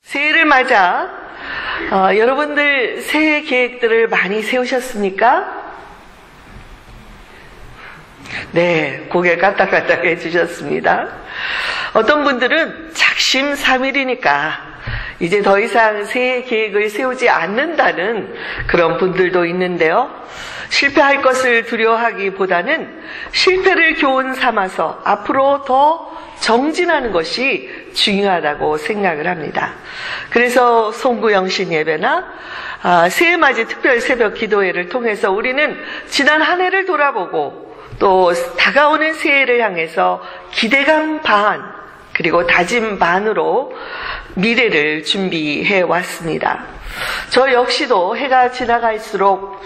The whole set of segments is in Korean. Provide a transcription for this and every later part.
새해를 맞아 여러분들 새해 계획들을 많이 세우셨습니까? 네, 고개 까딱까딱 해주셨습니다. 어떤 분들은 작심삼일이니까 이제 더 이상 새해 계획을 세우지 않는다는 그런 분들도 있는데요. 실패할 것을 두려워하기보다는 실패를 교훈 삼아서 앞으로 더 정진하는 것이 중요하다고 생각을 합니다. 그래서 송구영신 예배나 새해맞이 특별 새벽 기도회를 통해서 우리는 지난 한 해를 돌아보고 또 다가오는 새해를 향해서 기대감 반 그리고 다짐 반으로 미래를 준비해 왔습니다. 저 역시도 해가 지나갈수록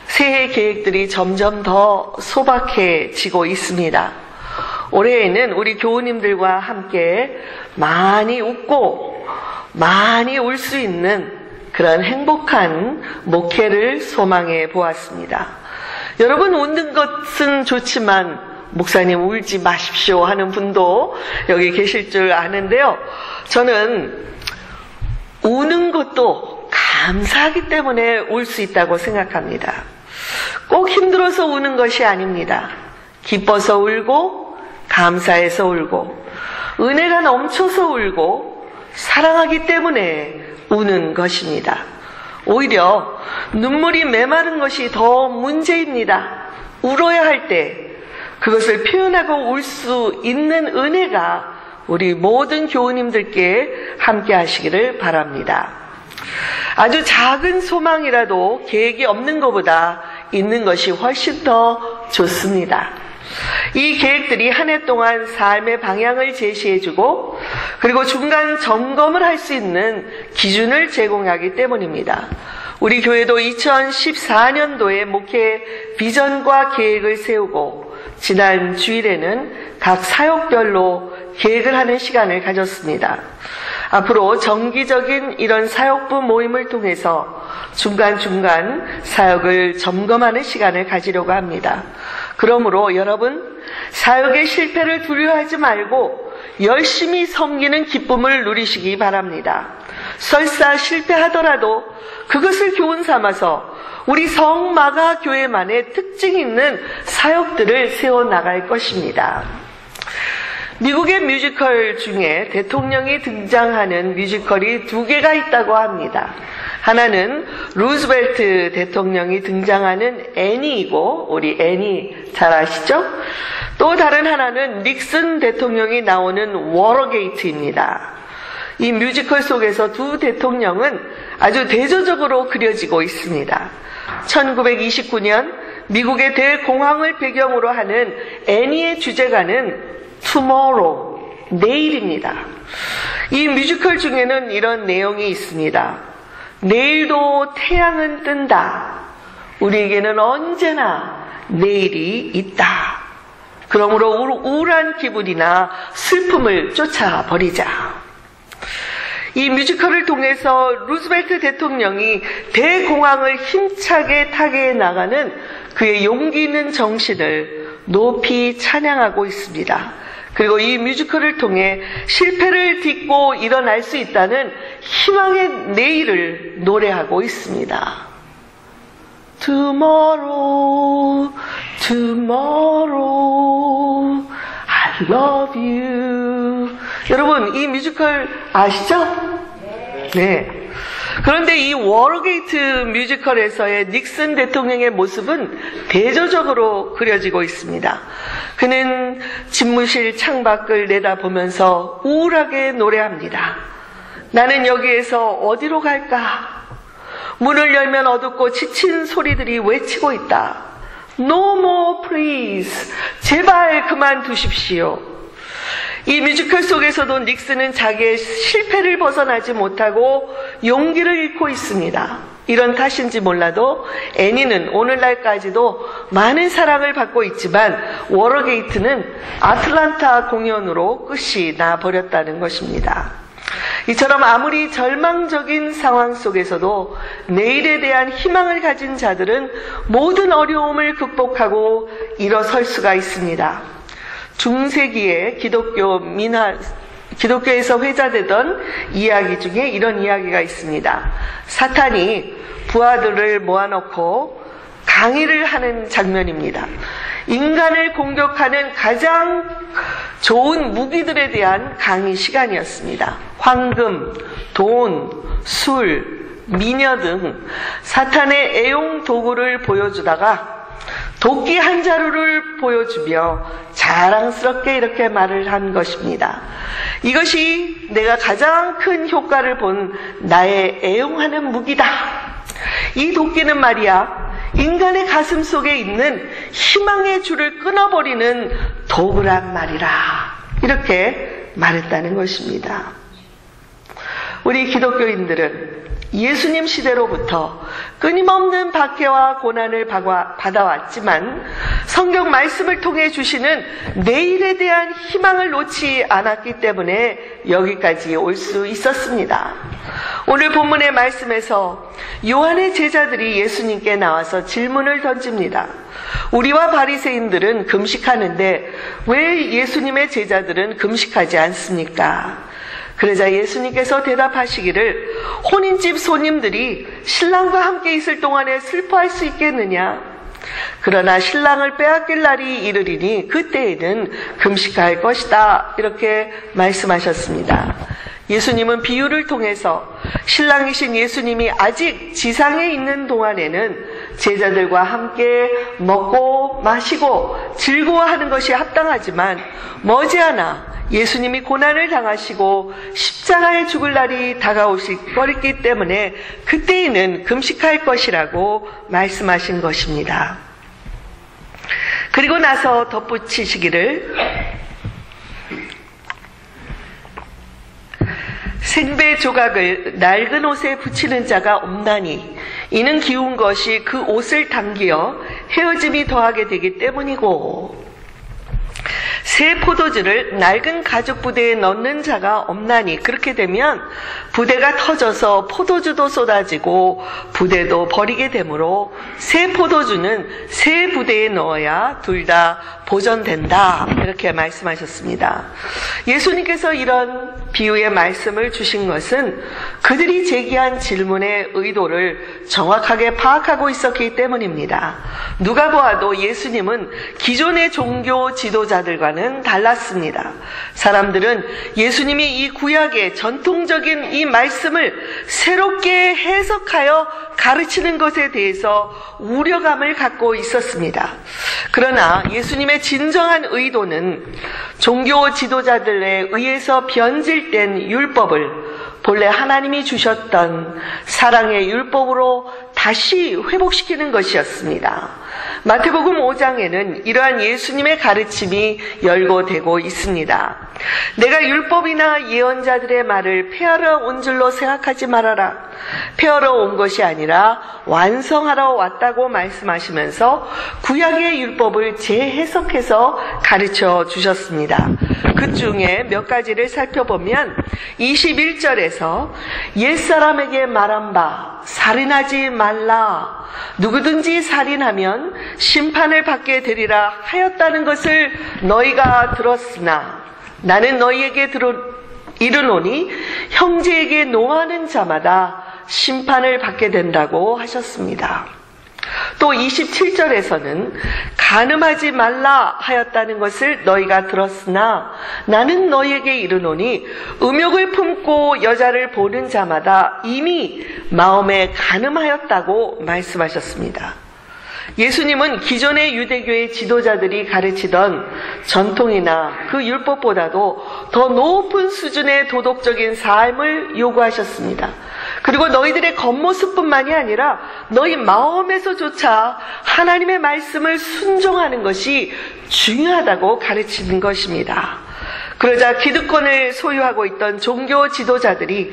새해 계획들이 점점 더 소박해지고 있습니다. 올해에는 우리 교우님들과 함께 많이 웃고 많이 울 수 있는 그런 행복한 목회를 소망해 보았습니다. 여러분, 웃는 것은 좋지만 목사님 울지 마십시오 하는 분도 여기 계실 줄 아는데요. 저는 우는 것도 감사하기 때문에 울 수 있다고 생각합니다. 꼭 힘들어서 우는 것이 아닙니다. 기뻐서 울고 감사해서 울고 은혜가 넘쳐서 울고 사랑하기 때문에 우는 것입니다. 오히려 눈물이 메마른 것이 더 문제입니다. 울어야 할 때 그것을 표현하고 울 수 있는 은혜가 우리 모든 교우님들께 함께 하시기를 바랍니다. 아주 작은 소망이라도 계획이 없는 것보다 있는 것이 훨씬 더 좋습니다. 이 계획들이 한 해 동안 삶의 방향을 제시해주고 그리고 중간 점검을 할 수 있는 기준을 제공하기 때문입니다. 우리 교회도 2014년도에 목회 비전과 계획을 세우고 지난 주일에는 각 사역별로 계획을 하는 시간을 가졌습니다. 앞으로 정기적인 이런 사역부 모임을 통해서 중간중간 사역을 점검하는 시간을 가지려고 합니다. 그러므로 여러분, 사역의 실패를 두려워하지 말고 열심히 섬기는 기쁨을 누리시기 바랍니다. 설사 실패하더라도 그것을 교훈 삼아서 우리 성마가 교회만의 특징 있는 사역들을 세워나갈 것입니다. 미국의 뮤지컬 중에 대통령이 등장하는 뮤지컬이 2개가 있다고 합니다. 하나는 루즈벨트 대통령이 등장하는 애니이고, 우리 애니 잘 아시죠? 또 다른 하나는 닉슨 대통령이 나오는 워터게이트입니다. 이 뮤지컬 속에서 두 대통령은 아주 대조적으로 그려지고 있습니다. 1929년 미국의 대공황을 배경으로 하는 애니의 주제가는 tomorrow, 내일입니다. 이 뮤지컬 중에는 이런 내용이 있습니다. 내일도 태양은 뜬다. 우리에게는 언제나 내일이 있다. 그러므로 우울한 기분이나 슬픔을 쫓아버리자. 이 뮤지컬을 통해서 루즈벨트 대통령이 대공황을 힘차게 타개해 나가는 그의 용기 있는 정신을 높이 찬양하고 있습니다. 그리고 이 뮤지컬을 통해 실패를 딛고 일어날 수 있다는 희망의 내일을 노래하고 있습니다. Tomorrow, tomorrow, I love you. 여러분, 이 뮤지컬 아시죠? 네. 그런데 이 워터게이트 뮤지컬에서의 닉슨 대통령의 모습은 대조적으로 그려지고 있습니다. 그는 집무실 창밖을 내다보면서 우울하게 노래합니다. 나는 여기에서 어디로 갈까? 문을 열면 어둡고 지친 소리들이 외치고 있다. No more please. 제발 그만두십시오. 이 뮤지컬 속에서도 닉슨은 자기의 실패를 벗어나지 못하고 용기를 잃고 있습니다. 이런 탓인지 몰라도 애니는 오늘날까지도 많은 사랑을 받고 있지만 워터게이트는 아틀란타 공연으로 끝이 나버렸다는 것입니다. 이처럼 아무리 절망적인 상황 속에서도 내일에 대한 희망을 가진 자들은 모든 어려움을 극복하고 일어설 수가 있습니다. 중세기의 기독교 기독교에서 회자되던 이야기 중에 이런 이야기가 있습니다. 사탄이 부하들을 모아놓고 강의를 하는 장면입니다. 인간을 공격하는 가장 좋은 무기들에 대한 강의 시간이었습니다. 황금, 돈, 술, 미녀 등 사탄의 애용 도구를 보여주다가 도끼 한 자루를 보여주며 자랑스럽게 이렇게 말을 한 것입니다. 이것이 내가 가장 큰 효과를 본 나의 애용하는 무기다. 이 도끼는 말이야, 인간의 가슴 속에 있는 희망의 줄을 끊어버리는 도구란 말이라. 이렇게 말했다는 것입니다. 우리 기독교인들은 예수님 시대로부터 끊임없는 박해와 고난을 받아왔지만 성경 말씀을 통해 주시는 내일에 대한 희망을 놓지 않았기 때문에 여기까지 올 수 있었습니다. 오늘 본문의 말씀에서 요한의 제자들이 예수님께 나와서 질문을 던집니다. 우리와 바리새인들은 금식하는데 왜 예수님의 제자들은 금식하지 않습니까? 그러자 예수님께서 대답하시기를, 혼인집 손님들이 신랑과 함께 있을 동안에 슬퍼할 수 있겠느냐? 그러나 신랑을 빼앗길 날이 이르리니 그때에는 금식할 것이다. 이렇게 말씀하셨습니다. 예수님은 비유를 통해서 신랑이신 예수님이 아직 지상에 있는 동안에는 제자들과 함께 먹고 마시고 즐거워하는 것이 합당하지만 머지않아 예수님이 고난을 당하시고 십자가에 죽을 날이 다가오실 거기 때문에 그때에는 금식할 것이라고 말씀하신 것입니다. 그리고 나서 덧붙이시기를, 생배 조각을 낡은 옷에 붙이는 자가 없나니 이는 기운 것이 그 옷을 당기어 헤어짐이 더하게 되기 때문이고, 새 포도주를 낡은 가죽 부대에 넣는 자가 없나니 그렇게 되면 부대가 터져서 포도주도 쏟아지고 부대도 버리게 되므로 새 포도주는 새 부대에 넣어야 둘 다 보존된다. 이렇게 말씀하셨습니다. 예수님께서 이런 비유의 말씀을 주신 것은 그들이 제기한 질문의 의도를 정확하게 파악하고 있었기 때문입니다. 누가 보아도 예수님은 기존의 종교 지도자들과는 달랐습니다. 사람들은 예수님이 이 구약의 전통적인 이 말씀을 새롭게 해석하여 가르치는 것에 대해서 우려감을 갖고 있었습니다. 그러나 예수님의 진정한 의도는 종교 지도자들에 의해서 변질된 율법을 본래 하나님이 주셨던 사랑의 율법으로 다시 회복시키는 것이었습니다. 마태복음 5장에는 이러한 예수님의 가르침이 열거되고 있습니다. 내가 율법이나 예언자들의 말을 폐하러 온 줄로 생각하지 말아라. 폐하러 온 것이 아니라 완성하러 왔다고 말씀하시면서 구약의 율법을 재해석해서 가르쳐 주셨습니다. 그 중에 몇 가지를 살펴보면 21절에서 옛사람에게 말한 바 살인하지 말라. 누구든지 살인하면 심판을 받게 되리라 하였다는 것을 너희가 들었으나 나는 너희에게 이르노니 형제에게 노하는 자마다 심판을 받게 된다고 하셨습니다. 또 27절에서는 간음하지 말라 하였다는 것을 너희가 들었으나 나는 너희에게 이르노니 음욕을 품고 여자를 보는 자마다 이미 마음에 간음하였다고 말씀하셨습니다. 예수님은 기존의 유대교의 지도자들이 가르치던 전통이나 그 율법보다도 더 높은 수준의 도덕적인 삶을 요구하셨습니다. 그리고 너희들의 겉모습뿐만이 아니라 너희 마음에서조차 하나님의 말씀을 순종하는 것이 중요하다고 가르치는 것입니다. 그러자 기득권을 소유하고 있던 종교 지도자들이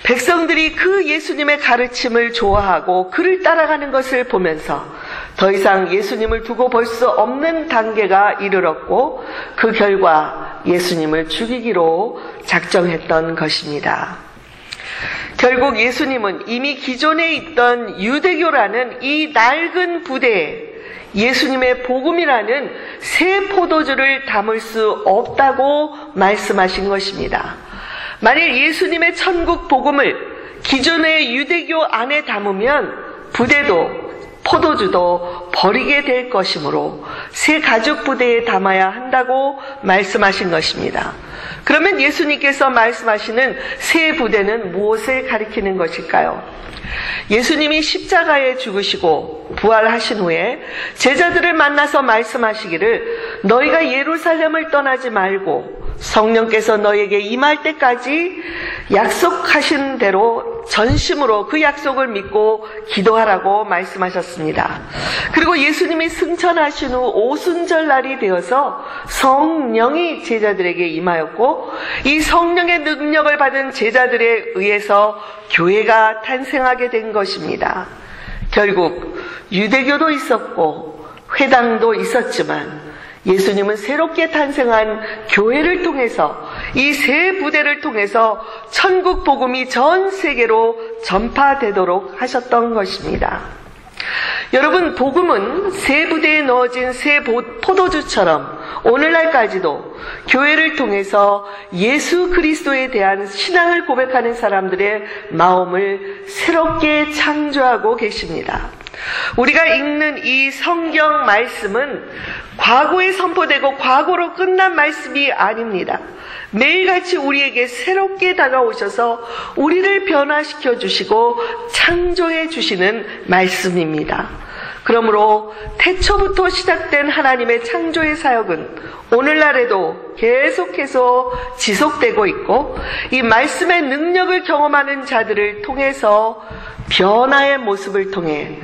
백성들이 그 예수님의 가르침을 좋아하고 그를 따라가는 것을 보면서 더 이상 예수님을 두고 볼 수 없는 단계가 이르렀고 그 결과 예수님을 죽이기로 작정했던 것입니다. 결국 예수님은 이미 기존에 있던 유대교라는 이 낡은 부대에 예수님의 복음이라는 새 포도주를 담을 수 없다고 말씀하신 것입니다. 만일 예수님의 천국 복음을 기존의 유대교 안에 담으면 부대도 포도주도 버리게 될 것이므로 새 가죽 부대에 담아야 한다고 말씀하신 것입니다. 그러면 예수님께서 말씀하시는 새 부대는 무엇을 가리키는 것일까요? 예수님이 십자가에 죽으시고 부활하신 후에 제자들을 만나서 말씀하시기를 너희가 예루살렘을 떠나지 말고 성령께서 너희에게 임할 때까지 약속하신 대로 전심으로 그 약속을 믿고 기도하라고 말씀하셨습니다. 그리고 예수님이 승천하신 후 오순절 날이 되어서 성령이 제자들에게 임하였고 이 성령의 능력을 받은 제자들에 의해서 교회가 탄생하게 된 것입니다. 결국 유대교도 있었고 회당도 있었지만 예수님은 새롭게 탄생한 교회를 통해서 이 새 부대를 통해서 천국 복음이 전 세계로 전파되도록 하셨던 것입니다. 여러분, 복음은 새 부대에 넣어진 새 포도주처럼 오늘날까지도 교회를 통해서 예수 그리스도에 대한 신앙을 고백하는 사람들의 마음을 새롭게 창조하고 계십니다. 우리가 읽는 이 성경 말씀은 과거에 선포되고 과거로 끝난 말씀이 아닙니다. 매일같이 우리에게 새롭게 다가오셔서 우리를 변화시켜 주시고 창조해 주시는 말씀입니다. 그러므로 태초부터 시작된 하나님의 창조의 사역은 오늘날에도 계속해서 지속되고 있고 이 말씀의 능력을 경험하는 자들을 통해서 변화의 모습을 통해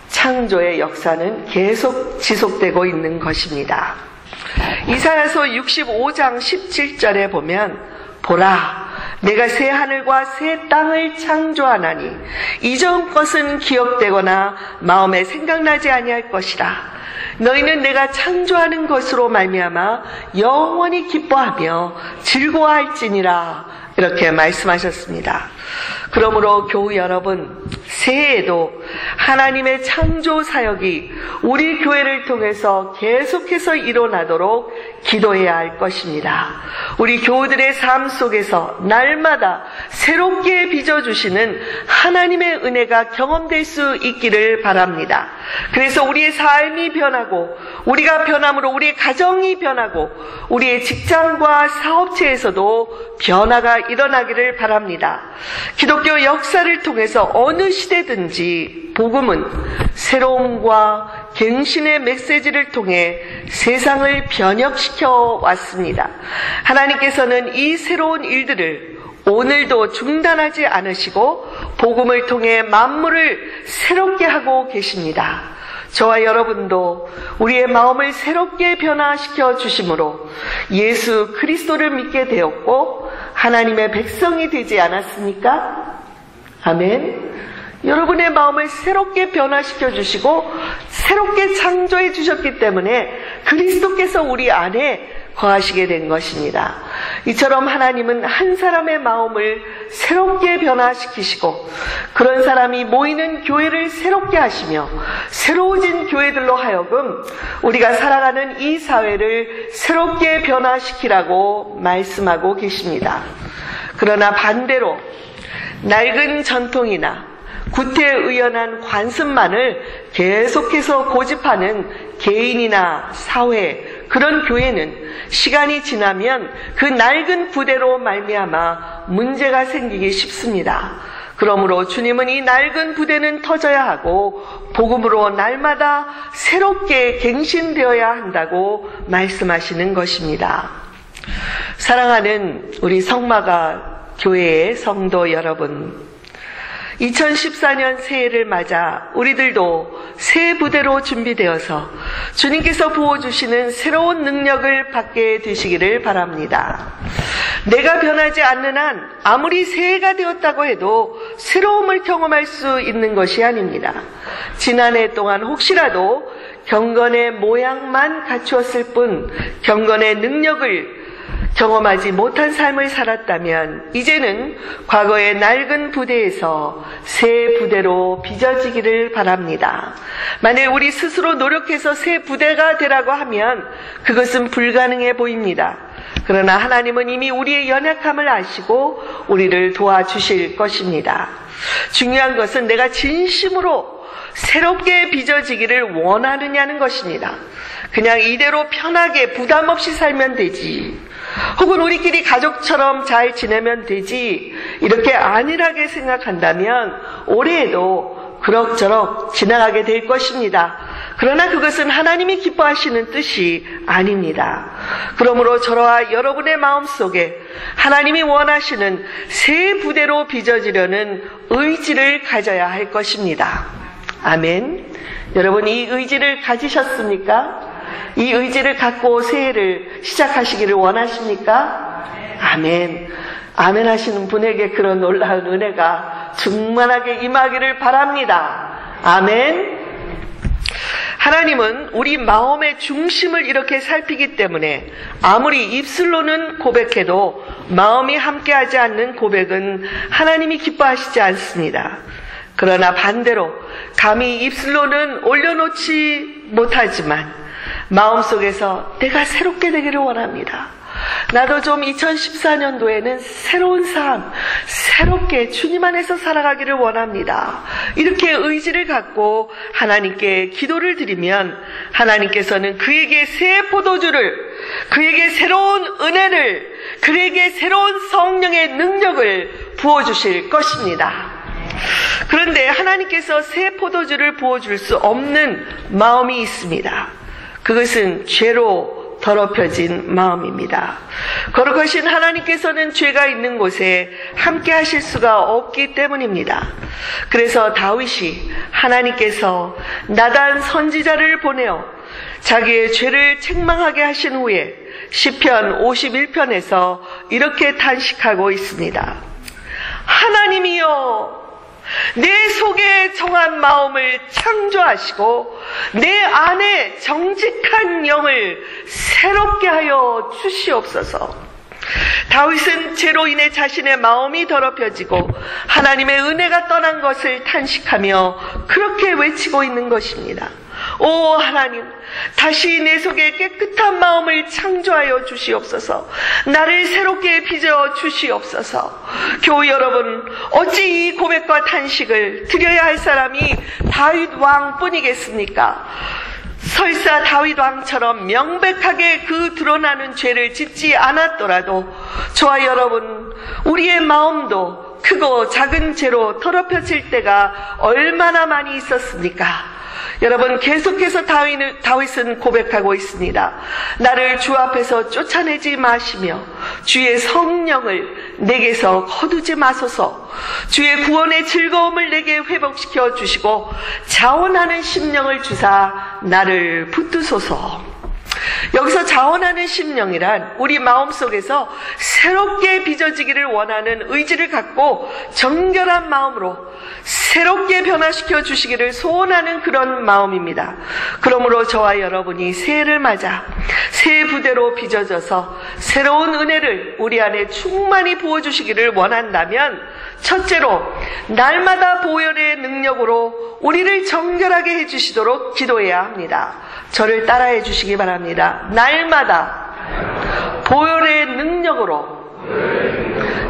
창조의 역사는 계속 지속되고 있는 것입니다. 이사야서 65장 17절에 보면 보라, 내가 새 하늘과 새 땅을 창조하나니 이전 것은 기억되거나 마음에 생각나지 아니할 것이라. 너희는 내가 창조하는 것으로 말미암아 영원히 기뻐하며 즐거워할지니라. 이렇게 말씀하셨습니다. 그러므로 교우 여러분, 새해에도 하나님의 창조 사역이 우리 교회를 통해서 계속해서 일어나도록 기도해야 할 것입니다. 우리 교우들의 삶 속에서 날마다 새롭게 빚어주시는 하나님의 은혜가 경험될 수 있기를 바랍니다. 그래서 우리의 삶이 변하고 우리가 변함으로 우리의 가정이 변하고 우리의 직장과 사업체에서도 변화가 일어나기를 바랍니다. 기독교 역사를 통해서 어느 시대든지 복음은 새로움과 갱신의 메시지를 통해 세상을 변혁시켜 왔습니다. 하나님께서는 이 새로운 일들을 오늘도 중단하지 않으시고 복음을 통해 만물을 새롭게 하고 계십니다. 저와 여러분도 우리의 마음을 새롭게 변화시켜 주심으로 예수 그리스도를 믿게 되었고 하나님의 백성이 되지 않았습니까? 아멘. 여러분의 마음을 새롭게 변화시켜 주시고 새롭게 창조해 주셨기 때문에 그리스도께서 우리 안에 거하시게 된 것입니다. 이처럼 하나님은 한 사람의 마음을 새롭게 변화시키시고 그런 사람이 모이는 교회를 새롭게 하시며 새로워진 교회들로 하여금 우리가 살아가는 이 사회를 새롭게 변화시키라고 말씀하고 계십니다. 그러나 반대로 낡은 전통이나 구태의연한 관습만을 계속해서 고집하는 개인이나 사회, 그런 교회는 시간이 지나면 그 낡은 부대로 말미암아 문제가 생기기 쉽습니다. 그러므로 주님은 이 낡은 부대는 터져야 하고 복음으로 날마다 새롭게 갱신되어야 한다고 말씀하시는 것입니다. 사랑하는 우리 성마가 교회의 성도 여러분, 2014년 새해를 맞아 우리들도 새 부대로 준비되어서 주님께서 부어주시는 새로운 능력을 받게 되시기를 바랍니다. 내가 변하지 않는 한 아무리 새해가 되었다고 해도 새로움을 경험할 수 있는 것이 아닙니다. 지난해 동안 혹시라도 경건의 모양만 갖추었을 뿐 경건의 능력을 경험하지 못한 삶을 살았다면 이제는 과거의 낡은 부대에서 새 부대로 빚어지기를 바랍니다. 만일 우리 스스로 노력해서 새 부대가 되라고 하면 그것은 불가능해 보입니다. 그러나 하나님은 이미 우리의 연약함을 아시고 우리를 도와주실 것입니다. 중요한 것은 내가 진심으로 새롭게 빚어지기를 원하느냐는 것입니다. 그냥 이대로 편하게 부담 없이 살면 되지, 혹은 우리끼리 가족처럼 잘 지내면 되지, 이렇게 안일하게 생각한다면 올해에도 그럭저럭 지나가게 될 것입니다. 그러나 그것은 하나님이 기뻐하시는 뜻이 아닙니다. 그러므로 저와 여러분의 마음속에 하나님이 원하시는 새 부대로 빚어지려는 의지를 가져야 할 것입니다. 아멘. 여러분, 이 의지를 가지셨습니까? 이 의지를 갖고 새해를 시작하시기를 원하십니까? 아멘. 아멘 하시는 분에게 그런 놀라운 은혜가 충만하게 임하기를 바랍니다. 아멘. 하나님은 우리 마음의 중심을 이렇게 살피기 때문에 아무리 입술로는 고백해도 마음이 함께하지 않는 고백은 하나님이 기뻐하시지 않습니다. 그러나 반대로 감히 입술로는 올려놓지 못하지만 마음속에서 내가 새롭게 되기를 원합니다. 나도 좀 2014년도에는 새로운 삶, 새롭게 주님 안에서 살아가기를 원합니다. 이렇게 의지를 갖고 하나님께 기도를 드리면 하나님께서는 그에게 새 포도주를, 그에게 새로운 은혜를, 그에게 새로운 성령의 능력을 부어주실 것입니다. 그런데 하나님께서 새 포도주를 부어줄 수 없는 마음이 있습니다. 그것은 죄로 더럽혀진 마음입니다. 거룩하신 하나님께서는 죄가 있는 곳에 함께 하실 수가 없기 때문입니다. 그래서 다윗이 하나님께서 나단 선지자를 보내어 자기의 죄를 책망하게 하신 후에 시편 51편에서 이렇게 탄식하고 있습니다. 하나님이여, 내 속에 정한 마음을 창조하시고 내 안에 정직한 영을 새롭게 하여 주시옵소서. 다윗은 죄로 인해 자신의 마음이 더럽혀지고 하나님의 은혜가 떠난 것을 탄식하며 그렇게 외치고 있는 것입니다. 오 하나님, 다시 내 속에 깨끗한 마음을 창조하여 주시옵소서. 나를 새롭게 빚어 주시옵소서. 교우 여러분, 어찌 이 고백과 탄식을 드려야 할 사람이 다윗 왕뿐이겠습니까? 설사 다윗 왕처럼 명백하게 그 드러나는 죄를 짓지 않았더라도 저와 여러분, 우리의 마음도 크고 작은 죄로 더럽혀질 때가 얼마나 많이 있었습니까? 여러분, 계속해서 다윗은 고백하고 있습니다. 나를 주 앞에서 쫓아내지 마시며 주의 성령을 내게서 거두지 마소서. 주의 구원의 즐거움을 내게 회복시켜 주시고 자원하는 심령을 주사 나를 붙드소서. 여기서 자원하는 심령이란 우리 마음속에서 새롭게 빚어지기를 원하는 의지를 갖고 정결한 마음으로 새롭게 변화시켜 주시기를 소원하는 그런 마음입니다. 그러므로 저와 여러분이 새해를 맞아 새 부대로 빚어져서 새로운 은혜를 우리 안에 충만히 부어주시기를 원한다면 첫째로 날마다 보혈의 능력으로 우리를 정결하게 해주시도록 기도해야 합니다. 저를 따라해 주시기 바랍니다. 날마다 보혈의 능력으로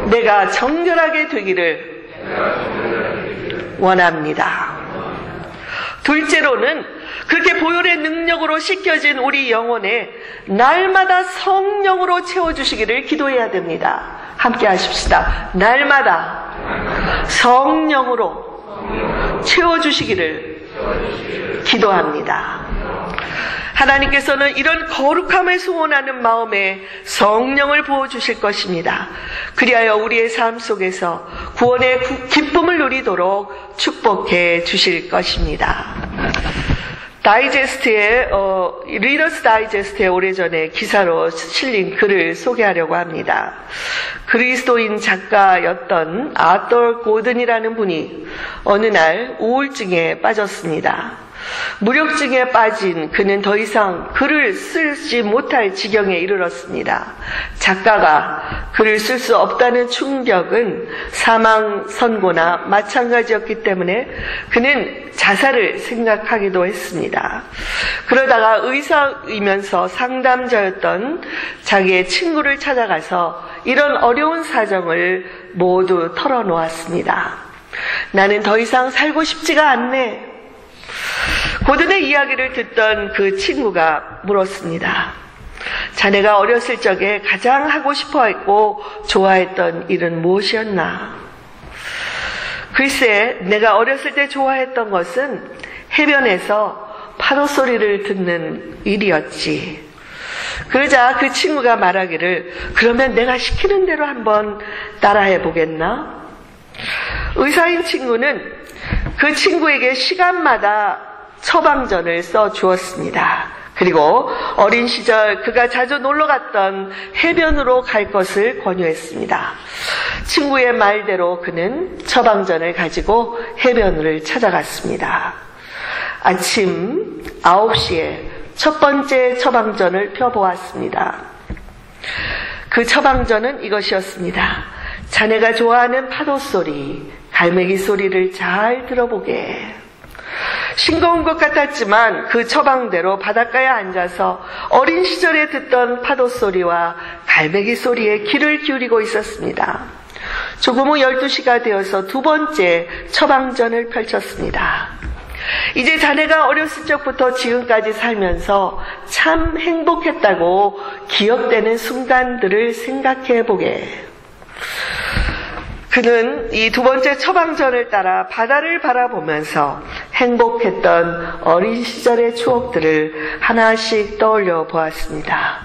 내가 정결하게 되기를 원합니다. 둘째로는 그렇게 보혈의 능력으로 씻겨진 우리 영혼에 날마다 성령으로 채워주시기를 기도해야 됩니다. 함께 하십시다. 날마다 성령으로 채워주시기를 기도합니다. 하나님께서는 이런 거룩함을 소원하는 마음에 성령을 부어주실 것입니다. 그리하여 우리의 삶 속에서 구원의 기쁨을 누리도록 축복해 주실 것입니다. 다이제스트에 리더스 다이제스트에 오래전에 기사로 실린 글을 소개하려고 합니다. 그리스도인 작가였던 아더 고든이라는 분이 어느 날 우울증에 빠졌습니다. 무력증에 빠진 그는 더 이상 글을 쓰지 못할 지경에 이르렀습니다. 작가가 글을 쓸 수 없다는 충격은 사망 선고나 마찬가지였기 때문에 그는 자살을 생각하기도 했습니다. 그러다가 의사이면서 상담자였던 자기의 친구를 찾아가서 이런 어려운 사정을 모두 털어놓았습니다. 나는 더 이상 살고 싶지가 않네. 고든의 이야기를 듣던 그 친구가 물었습니다. 자네가 어렸을 적에 가장 하고 싶어했고 좋아했던 일은 무엇이었나? 글쎄, 내가 어렸을 때 좋아했던 것은 해변에서 파도 소리를 듣는 일이었지. 그러자 그 친구가 말하기를, 그러면 내가 시키는 대로 한번 따라해 보겠나? 의사인 친구는 그 친구에게 시간마다 처방전을 써 주었습니다. 그리고 어린 시절 그가 자주 놀러 갔던 해변으로 갈 것을 권유했습니다. 친구의 말대로 그는 처방전을 가지고 해변을 찾아갔습니다. 아침 9시에 첫 번째 처방전을 펴보았습니다. 그 처방전은 이것이었습니다. 자네가 좋아하는 파도 소리, 갈매기 소리를 잘 들어보게. 싱거운 것 같았지만 그 처방대로 바닷가에 앉아서 어린 시절에 듣던 파도 소리와 갈매기 소리에 귀를 기울이고 있었습니다. 조금 후 12시가 되어서 두 번째 처방전을 펼쳤습니다. 이제 자네가 어렸을 적부터 지금까지 살면서 참 행복했다고 기억되는 순간들을 생각해보게. 그는 이 두 번째 처방전을 따라 바다를 바라보면서 행복했던 어린 시절의 추억들을 하나씩 떠올려 보았습니다.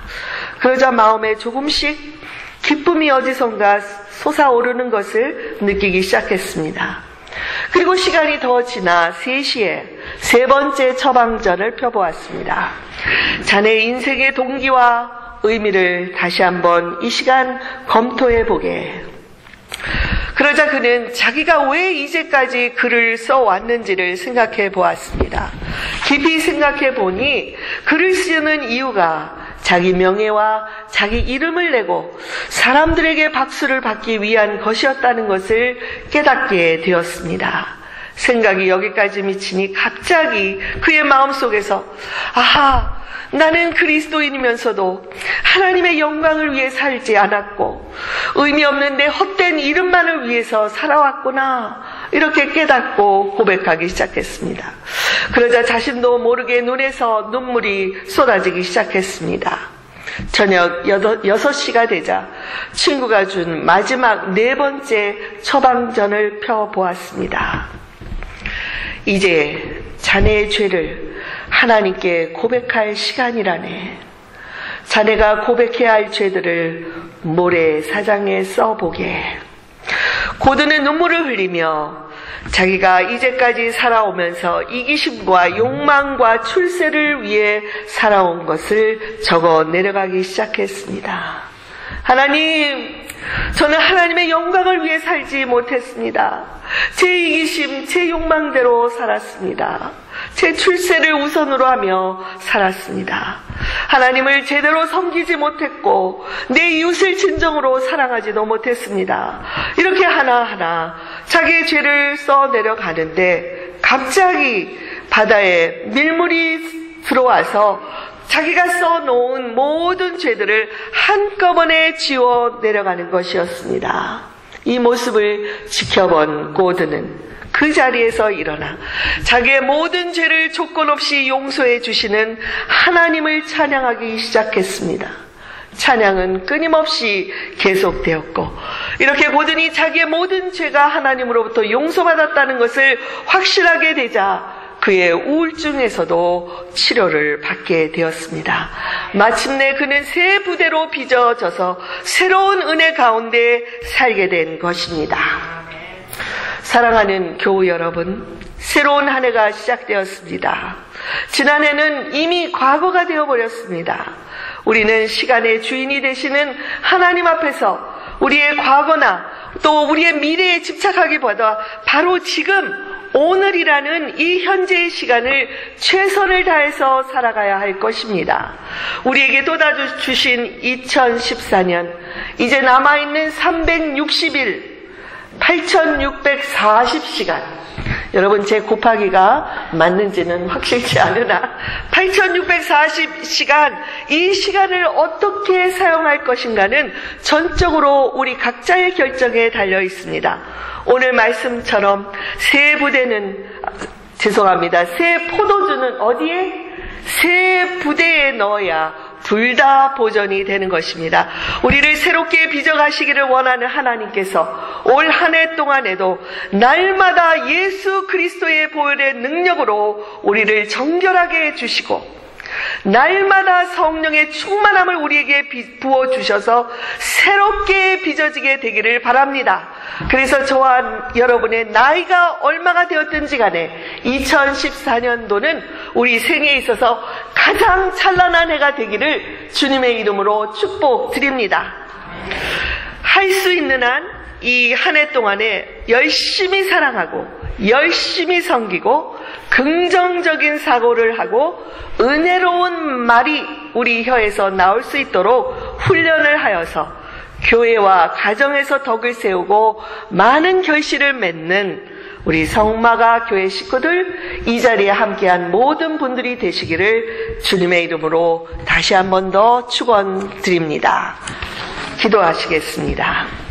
그러자 마음에 조금씩 기쁨이 어디선가 솟아오르는 것을 느끼기 시작했습니다. 그리고 시간이 더 지나 3시에 세 번째 처방전을 펴보았습니다. 자네의 인생의 동기와 의미를 다시 한번 이 시간 검토해 보게. 그러자 그는 자기가 왜 이제까지 글을 써왔는지를 생각해 보았습니다. 깊이 생각해 보니 글을 쓰는 이유가 자기 명예와 자기 이름을 내고 사람들에게 박수를 받기 위한 것이었다는 것을 깨닫게 되었습니다. 생각이 여기까지 미치니 갑자기 그의 마음속에서 아하, 나는 그리스도인이면서도 하나님의 영광을 위해 살지 않았고 의미 없는 내 헛된 이름만을 위해서 살아왔구나, 이렇게 깨닫고 고백하기 시작했습니다. 그러자 자신도 모르게 눈에서 눈물이 쏟아지기 시작했습니다. 저녁 6시가 되자 친구가 준 마지막 네 번째 처방전을 펴보았습니다. 이제 자네의 죄를 하나님께 고백할 시간이라네. 자네가 고백해야 할 죄들을 모래사장에 써보게. 고든은 눈물을 흘리며 자기가 이제까지 살아오면서 이기심과 욕망과 출세를 위해 살아온 것을 적어 내려가기 시작했습니다. 하나님, 저는 하나님의 영광을 위해 살지 못했습니다. 제 이기심, 제 욕망대로 살았습니다. 제 출세를 우선으로 하며 살았습니다. 하나님을 제대로 섬기지 못했고 내 이웃을 진정으로 사랑하지도 못했습니다. 이렇게 하나하나 자기의 죄를 써내려가는데 갑자기 바다에 밀물이 들어와서 자기가 써놓은 모든 죄들을 한꺼번에 지워 내려가는 것이었습니다. 이 모습을 지켜본 고든은 그 자리에서 일어나 자기의 모든 죄를 조건 없이 용서해 주시는 하나님을 찬양하기 시작했습니다. 찬양은 끊임없이 계속되었고, 이렇게 고든이 자기의 모든 죄가 하나님으로부터 용서받았다는 것을 확실하게 되자 그의 우울증에서도 치료를 받게 되었습니다. 마침내 그는 새 부대로 빚어져서 새로운 은혜 가운데 살게 된 것입니다. 사랑하는 교우 여러분, 새로운 한 해가 시작되었습니다. 지난해는 이미 과거가 되어버렸습니다. 우리는 시간의 주인이 되시는 하나님 앞에서 우리의 과거나 또 우리의 미래에 집착하기보다 바로 지금 오늘이라는 이 현재의 시간을 최선을 다해서 살아가야 할 것입니다. 우리에게 쏟아주신 2014년, 이제 남아있는 360일, 8640시간. 여러분, 제 곱하기가 맞는지는 확실치 않으나 8640시간, 이 시간을 어떻게 사용할 것인가는 전적으로 우리 각자의 결정에 달려 있습니다. 오늘 말씀처럼 새 포도주는 어디에? 새 부대에 넣어야 둘 다 보전이 되는 것입니다. 우리를 새롭게 빚어가시기를 원하는 하나님께서 올 한 해 동안에도 날마다 예수 그리스도의 보혈의 능력으로 우리를 정결하게 해주시고, 날마다 성령의 충만함을 우리에게 부어주셔서 새롭게 빚어지게 되기를 바랍니다. 그래서 저와 여러분의 나이가 얼마가 되었든지 간에 2014년도는 우리 생에 있어서 가장 찬란한 해가 되기를 주님의 이름으로 축복드립니다. 할 수 있는 한 이 한 해 동안에 열심히 사랑하고 열심히 섬기고 긍정적인 사고를 하고 은혜로운 말이 우리 혀에서 나올 수 있도록 훈련을 하여서 교회와 가정에서 덕을 세우고 많은 결실을 맺는 우리 성마가 교회 식구들, 이 자리에 함께한 모든 분들이 되시기를 주님의 이름으로 다시 한 번 더 축원드립니다. 기도하시겠습니다.